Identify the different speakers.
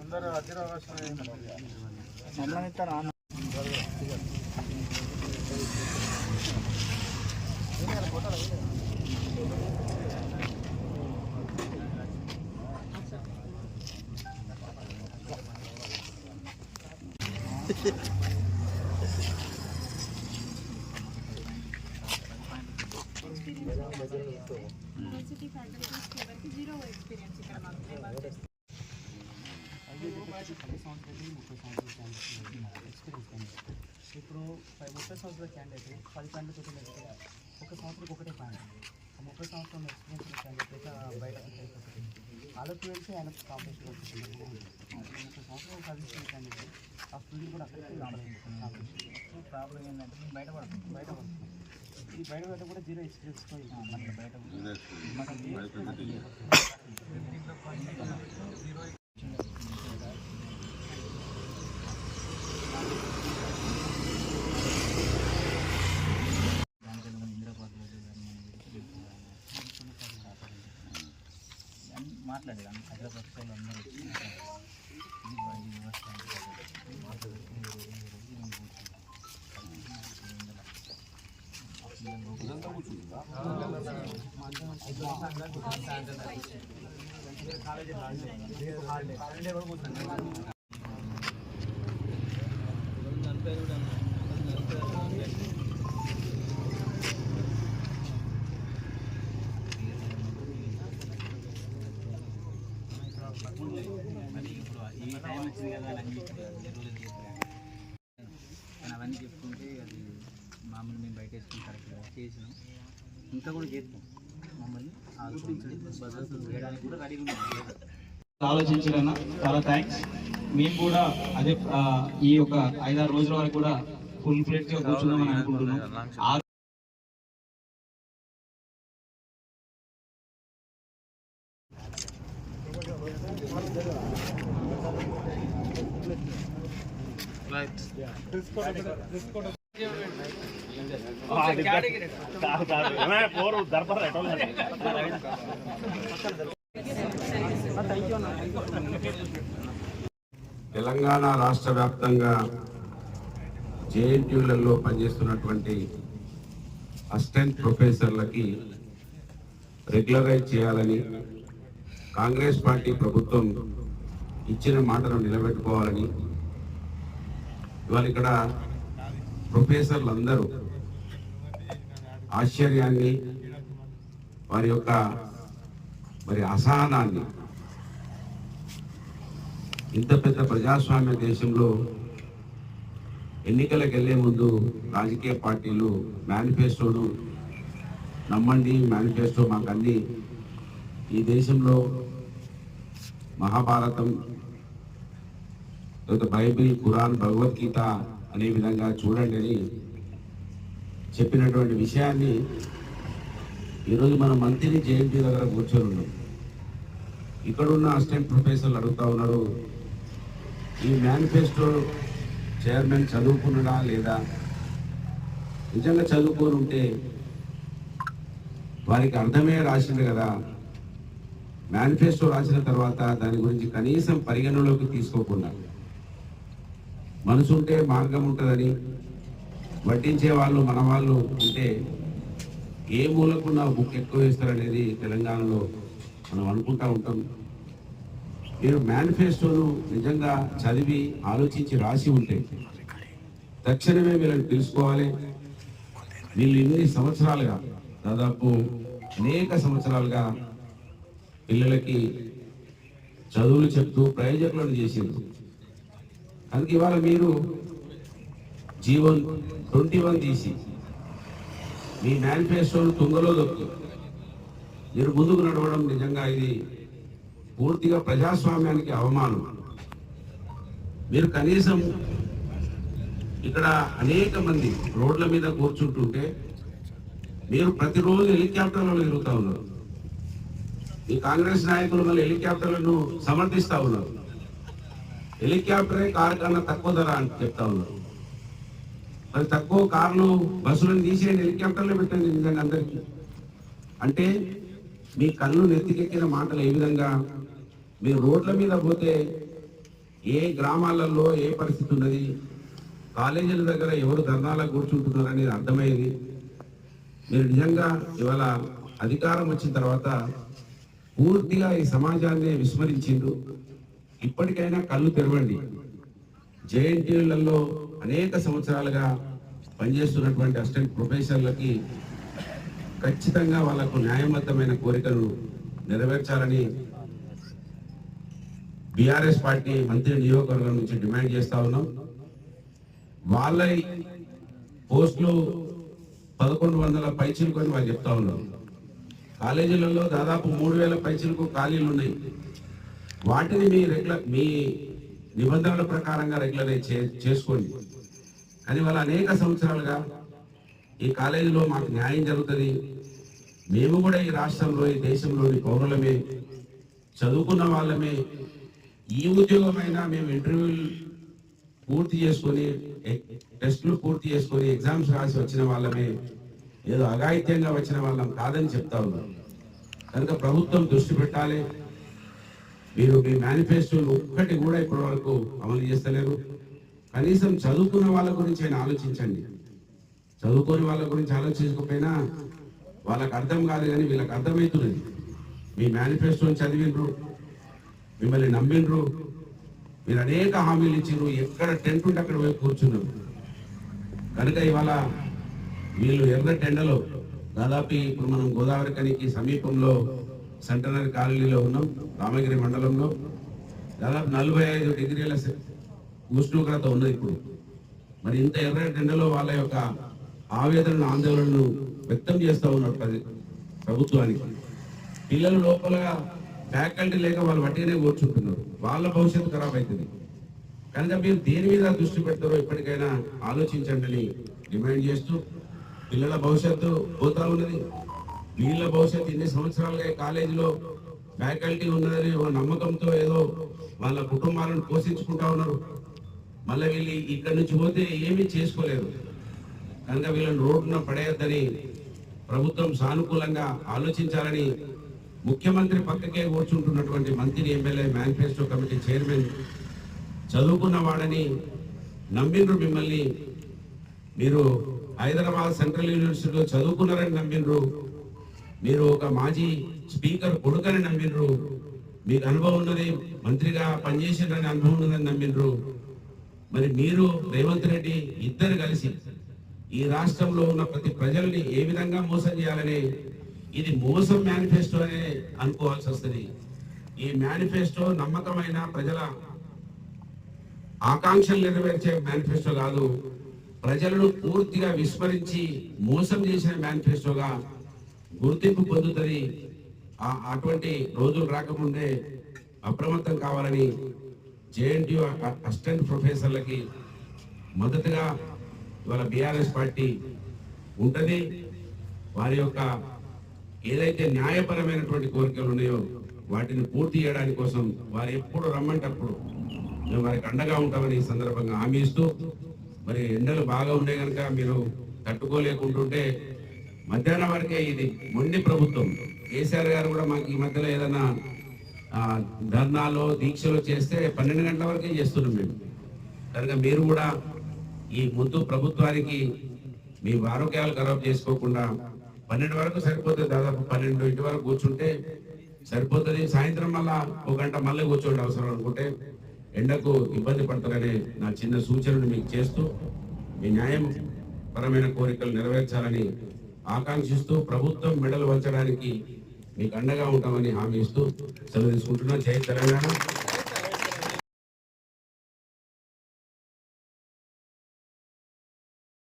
Speaker 1: అందరూ అధిరావాసం
Speaker 2: university faculties ఎవరికి zero experience ఇక్కడ మాకు 10 సంవత్సరాలు ఎక్స్పీరియన్స్ ఇప్పుడు 30 సంవత్సరాల క్యాండిడేట్ 10 క్యాండిడేట్ ఒక సంవత్సరానికి ఒకటే ప్లాన్ 30 సంవత్సరాల ఎక్స్పీరియన్స్ క్యాండిడేట్ బయట వాళ్ళకి తెలిసి ఆయనకు కాంపిటీషన్ వచ్చింది 30 సంవత్సరాలు సాధించిన క్యాండిడేట్ ఆ స్టూడెంట్ కూడా అక్కడికి కాంపిటీషన్ ప్రాబ్లం ఏంటంటే మేము బయటపడుతున్నాం ఈ బయట కూడా జీరో ఎక్స్పీరియన్స్తో మనకి బయట మాట్లాడేది హైదరాబాద్ సైడ్ అందరూ ఈ టైం వచ్చింది కదా అవన్నీ చెప్పుకుంటే అది మామూలు మేము బయట వేసుకుని కరెక్ట్గా చేసినాం ఇంకా కూడా చేస్తాం మమ్మల్ని చేయడానికి కూడా రెడీగా ఉన్నాం.
Speaker 3: ఆలోచించాలన్నా చాలా థ్యాంక్స్. మేము కూడా అదే ఈ యొక్క 5-6 రోజుల వరకు కూడా ఫుల్ ఫ్లెడ్జ్గా కూర్చున్నామని అనుకుంటున్నాం.
Speaker 4: తెలంగాణ రాష్ట్ర వ్యాప్తంగా జేఎన్టీయూలలో పనిచేస్తున్నటువంటి అసిస్టెంట్ ప్రొఫెసర్లకి రెగ్యులరైజ్ చేయాలని కాంగ్రెస్ పార్టీ ప్రభుత్వం ఇచ్చిన మాటను నిలబెట్టుకోవాలని ఇవాళ ఇక్కడ ప్రొఫెసర్లు అందరూ ఆశ్చర్యాన్ని వారి యొక్క అసహనాన్ని ఇంత పెద్ద ప్రజాస్వామ్య దేశంలో ఎన్నికలకు వెళ్లే ముందు రాజకీయ పార్టీలు మేనిఫెస్టోను నమ్మండి, మేనిఫెస్టో మాకు అన్ని ఈ దేశంలో మహాభారతం, బైబిల్, ఖురాన్, భగవద్గీత అనే విధంగా చూడండి అని చెప్పినటువంటి విషయాన్ని ఈరోజు మన మంత్రి జేఎన్టీ దగ్గర కూర్చొని ఉన్నాం. ఇక్కడున్న అసిస్టెంట్ ప్రొఫెసర్లు అడుగుతా ఉన్నారు, ఈ మేనిఫెస్టో చైర్మన్ చదువుకున్నాడా లేదా? నిజంగా చదువుకొని ఉంటే వారికి అర్థమే రాసింది కదా. మేనిఫెస్టో రాసిన తర్వాత దాని గురించి కనీసం పరిగణలోకి తీసుకోకుండా మనసుంటే మార్గం ఉంటుందని, వడ్డించే వాళ్ళు మన వాళ్ళు ఉంటే ఏ మూలకున్న బుక్ ఎక్కువ వేస్తారనేది తెలంగాణలో మనం అనుకుంటూ ఉంటాం. మీరు మేనిఫెస్టోను నిజంగా చదివి ఆలోచించి రాసి ఉంటే తక్షణమే వీళ్ళని తెలుసుకోవాలి. వీళ్ళు ఇన్ని సంవత్సరాలుగా, దాదాపు అనేక సంవత్సరాలుగా పిల్లలకి చదువులు చెప్తూ ప్రయోజకులను చేసిండ్రు. అందుకే ఇవాళ మీరు జీవన్ 21 తీసి మీ మేనిఫెస్టోను తుంగలో దొక్కి మీరు ముందుకు నడవడం నిజంగా ఇది పూర్తిగా ప్రజాస్వామ్యానికి అవమానం. మీరు కనీసం ఇక్కడ అనేక మంది రోడ్ల మీద కూర్చుంటుంటే మీరు ప్రతిరోజు హెలికాప్టర్లలో తిరుగుతూ ఉన్నారు. ఈ కాంగ్రెస్ నాయకులు మళ్ళీ హెలికాప్టర్లను సమర్థిస్తూ ఉన్నారు. హెలికాప్టరే కారు కన్నా తక్కువ ధర అని చెప్తా ఉన్నారు. మరి తక్కువ కార్లు బస్సులను తీసేయండి, హెలికాప్టర్లో పెట్టండి నిజంగా అందరికీ. అంటే మీ కళ్ళు నెత్తికెక్కిన మాటలు ఏ విధంగా, మీరు రోడ్ల మీద పోతే ఏ గ్రామాలలో ఏ పరిస్థితి ఉన్నది, కాలేజీల దగ్గర ఎవరు ధర్నాలకు కూర్చుంటున్నారు అనేది అర్థమయ్యేది. మీరు నిజంగా ఇవాళ అధికారం వచ్చిన తర్వాత పూర్తిగా ఈ సమాజాన్ని విస్మరించిండ్రు. ఇప్పటికైనా కళ్ళు తెరవండి. జేఎన్టీయూలలో అనేక సంవత్సరాలుగా పనిచేస్తున్నటువంటి అసిస్టెంట్ ప్రొఫెసర్లకి ఖచ్చితంగా వాళ్లకు న్యాయబద్ధమైన కోరికలు నెరవేర్చాలని బీఆర్ఎస్ పార్టీ మంత్రి నియోజకవర్గం నుంచి డిమాండ్ చేస్తా ఉన్నాం. వాళ్ళ పోస్టులు 1100 పైచిలకు అని వాళ్ళు చెప్తా ఉన్నారు. కాలేజీలలో దాదాపు 3000 పైచిలకు ఖాళీలు ఉన్నాయి. వాటిని మీ నిబంధనల ప్రకారంగా రెగ్యులరైజ్ చేసుకోండి. కానీ వాళ్ళ అనేక సంవత్సరాలుగా ఈ కాలేజీలో మాకు న్యాయం జరుగుతుంది, మేము కూడా ఈ రాష్ట్రంలో ఈ దేశంలోని పౌరులమే, చదువుకున్న వాళ్ళమే, ఈ ఉద్యోగమైనా మేము ఇంటర్వ్యూలు పూర్తి చేసుకొని టెస్టులు పూర్తి చేసుకొని ఎగ్జామ్స్ రాసి వచ్చిన వాళ్ళమే, ఏదో అఘాయిత్యంగా వచ్చిన వాళ్ళం కాదని చెప్తా ఉన్నాం. కనుక ప్రభుత్వం దృష్టి పెట్టాలి. మీరు మీ మేనిఫెస్టోలు ఒక్కటి కూడా ఇప్పటి వరకు అమలు చేస్తలేరు. కనీసం చదువుకున్న వాళ్ళ గురించి అయినా ఆలోచించండి. చదువుకోని వాళ్ళ గురించి ఆలోచించకపోయినా వాళ్ళకి అర్థం కాదు, కానీ వీళ్ళకి అర్థమవుతున్నది. మీ మేనిఫెస్టోని చదివిండ్రు, మిమ్మల్ని నమ్మిండ్రు, మీరు అనేక హామీలు ఇచ్చిండ్రు, ఎక్కడ టెంట్ ఉంటే అక్కడ పోయి కూర్చున్నారు. కనుక ఇవాళ వీళ్ళు ఎర్ర టెండలో దాదాపు ఇప్పుడు మనం గోదావరి కనికి సమీపంలో సెంటనరీ కాలనీలో ఉన్నాం, రామగిరి మండలంలో. దాదాపు 45 డిగ్రీల ఉష్ణోగ్రత ఉన్నది ఇప్పుడు. మరి ఇంత ఎర్ర టెండలో వాళ్ళ యొక్క ఆవేదనను ఆందోళనను వ్యక్తం చేస్తూ ఉన్నారు ప్రభుత్వానికి. పిల్లలు లోపల ఫ్యాకల్టీ లేక వాళ్ళు వట్టిగానే కూర్చుంటున్నారు, వాళ్ళ భవిష్యత్తు ఖరాబ్ అవుతుంది. కనుక మీరు దేని మీద దృష్టి పెడతారో ఇప్పటికైనా ఆలోచించండి అని డిమాండ్ చేస్తూ, పిల్లల భవిష్యత్తు పోతా ఉన్నది. వీళ్ళ భవిష్యత్తు ఇన్ని సంవత్సరాలుగా కాలేజీలో ఫ్యాకల్టీ ఉన్నదని నమ్మకంతో ఏదో వాళ్ళ కుటుంబాలను పోషించుకుంటా ఉన్నారు. మళ్ళీ వీళ్ళు ఇక్కడి నుంచి పోతే ఏమీ చేసుకోలేరు. కనుక వీళ్ళని రోడ్డున పడేయద్దని ప్రభుత్వం సానుకూలంగా ఆలోచించాలని ముఖ్యమంత్రి పక్కకే కూర్చుంటున్నటువంటి మంత్రి, ఎమ్మెల్యే, మేనిఫెస్టో కమిటీ చైర్మన్ చదువుకున్న వాడని నమ్మిండ్రు మిమ్మల్ని. మీరు హైదరాబాద్ సెంట్రల్ యూనివర్సిటీలో చదువుకున్నారని నమ్మిండ్రు. మీరు ఒక మాజీ స్పీకర్ కొడుకని నమ్మిండ్రు. మీకు అనుభవం ఉన్నది, మంత్రిగా పనిచేసిందని అనుభవం ఉన్నదని నమ్మిండ్రు. మరి మీరు రేవంత్ రెడ్డి ఇద్దరు కలిసి ఈ రాష్ట్రంలో ఉన్న ప్రతి ప్రజల్ని ఏ విధంగా మోసం చేయాలని, ఇది మోసం మేనిఫెస్టో అనే అనుకోవాల్సి వస్తుంది. ఈ మేనిఫెస్టో నమ్మకమైన ప్రజల ఆకాంక్షలు నెరవేర్చే మేనిఫెస్టో కాదు, ప్రజలను పూర్తిగా విస్మరించి మోసం చేసిన మేనిఫెస్టోగా గుర్తింపు పొందుతుంది. అటువంటి రోజులు రాకముందే అప్రమత్తం కావాలని జేఎన్టీయూ అసిస్టెంట్ ప్రొఫెసర్లకి మద్దతుగా ఇవాళ బీఆర్ఎస్ పార్టీ ఉంటుంది. వారి యొక్క ఏదైతే న్యాయపరమైనటువంటి కోరికలు ఉన్నాయో వాటిని పూర్తి చేయడానికి కోసం వారు ఎప్పుడు రమ్మంటప్పుడు మేము వారికి అండగా ఉంటామని ఈ సందర్భంగా హామీ ఇస్తూ, మరి ఎండలు బాగా ఉండే కనుక మీరు తట్టుకోలేకుంటుంటే మధ్యాహ్నం వరకే ఇది మొండి ప్రభుత్వం. కేసీఆర్ గారు కూడా మాకు ఈ మధ్యలో ఏదైనా ధర్నాలో దీక్షలో చేస్తే 12 గంటల వరకే చేస్తున్నాం మేము. కనుక మీరు కూడా ఈ ముందు ప్రభుత్వానికి మీ ఆరోగ్యాలు ఖరాబ్ చేసుకోకుండా 12 వరకు సరిపోతే, దాదాపు 12 వరకు కూర్చుంటే సరిపోతుంది. సాయంత్రం మళ్ళా 1 గంట మళ్ళీ కూర్చోండి అవసరం అనుకుంటే, ఎండకు ఇబ్బంది పడతారనే నా చిన్న సూచనను మీకు చేస్తూ మీ న్యాయపరమైన కోరికలు నెరవేర్చాలని ఆకాంక్షిస్తూ ప్రభుత్వం మెడలు వంచడానికి మీకు అండగా ఉంటామని హామీ ఇస్తూ సెలవు తీసుకుంటున్నాను. జై తెలంగాణ.